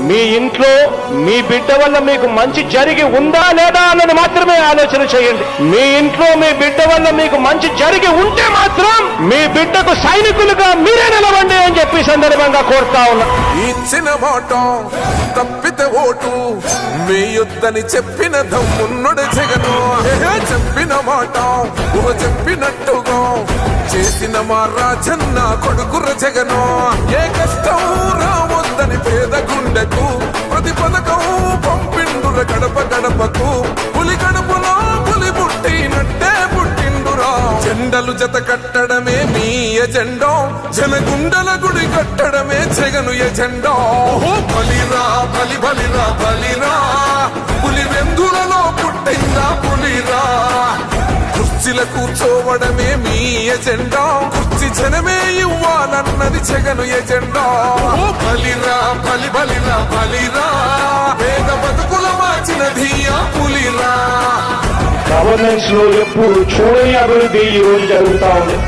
మీ ఇంట్లో మీ బిడ్డ వల్ల మీకు మంచి జరిగి ఉందా లేదా అన్నది మాత్రమే ఆలోచన చేయండి. మీ ఇంట్లో మీ బిడ్డ వల్ల మీకు మంచి జరిగి ఉంటే మాత్రం మీ బిడ్డకు సైనికులుగా మీరే నిలవండి అని చెప్పి సందర్భంగా కోరుతా ఉన్నా. ఇచ్చిన మాట తప్పితే ఓటు మీ యుద్ధని చెప్పిన దమ్మున్నడు జగను. చెప్పిన మాట చెప్పినట్టుగా చేసిన మా రాజన్న కొడుకుర జగను. ఏ కష్టం రావద్దని పేద గుండెకు ప్రతి పథకం పంపిండుర గడప గడపకు. పులి గడపలో పులి పుట్టినట్టే పుట్టిండురా. జెండలు జత కట్టడమే మీ ఎజెండా, జనగుండల గుడి కట్టడమే జగను ఎజెండా. బలిరా బలి బలిరా బలిరా, పులి వెందులలో పుట్టిందా పులిరా. కుర్చీల కూర్చోవడమే మీ ఎజెండా, కుర్చీ జనమే ఇవ్వాలన్నది జగను ఎజెండా. బలిరా బలి బలిరా బలిరా, పేద బతుకుల మార్చినది ఆ పులిరా. గవర్నెన్స్ లో ఎప్పుడు చూడని అభివృద్ధి ఈ రోజు జరుగుతా ఉంది.